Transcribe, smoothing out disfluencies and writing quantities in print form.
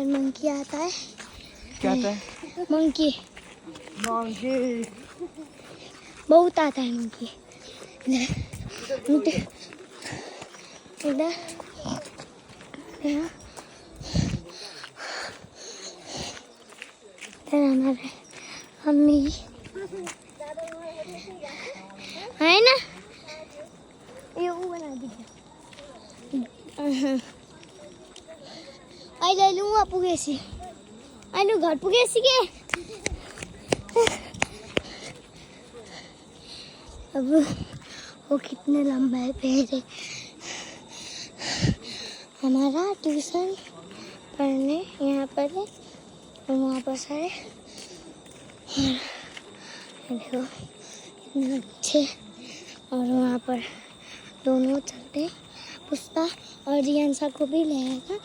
Monkey आता है। क्या आता है? मंकी मंकी बहुत आता है मंकी। इधर हमारे मम्मी है ना, ये वो बना दीजिए। अहिले लुगा पुगेसी, अहिले घर पुगेसी के अब वो कितने लंबा है पैर। हमारा ट्यूशन पढ़ने यहाँ पर है और वहाँ पर सारे देखो इतने अच्छे। और वहाँ पर दोनों चलते हैं, पुष्पा और रियांशा को भी ले आएगा।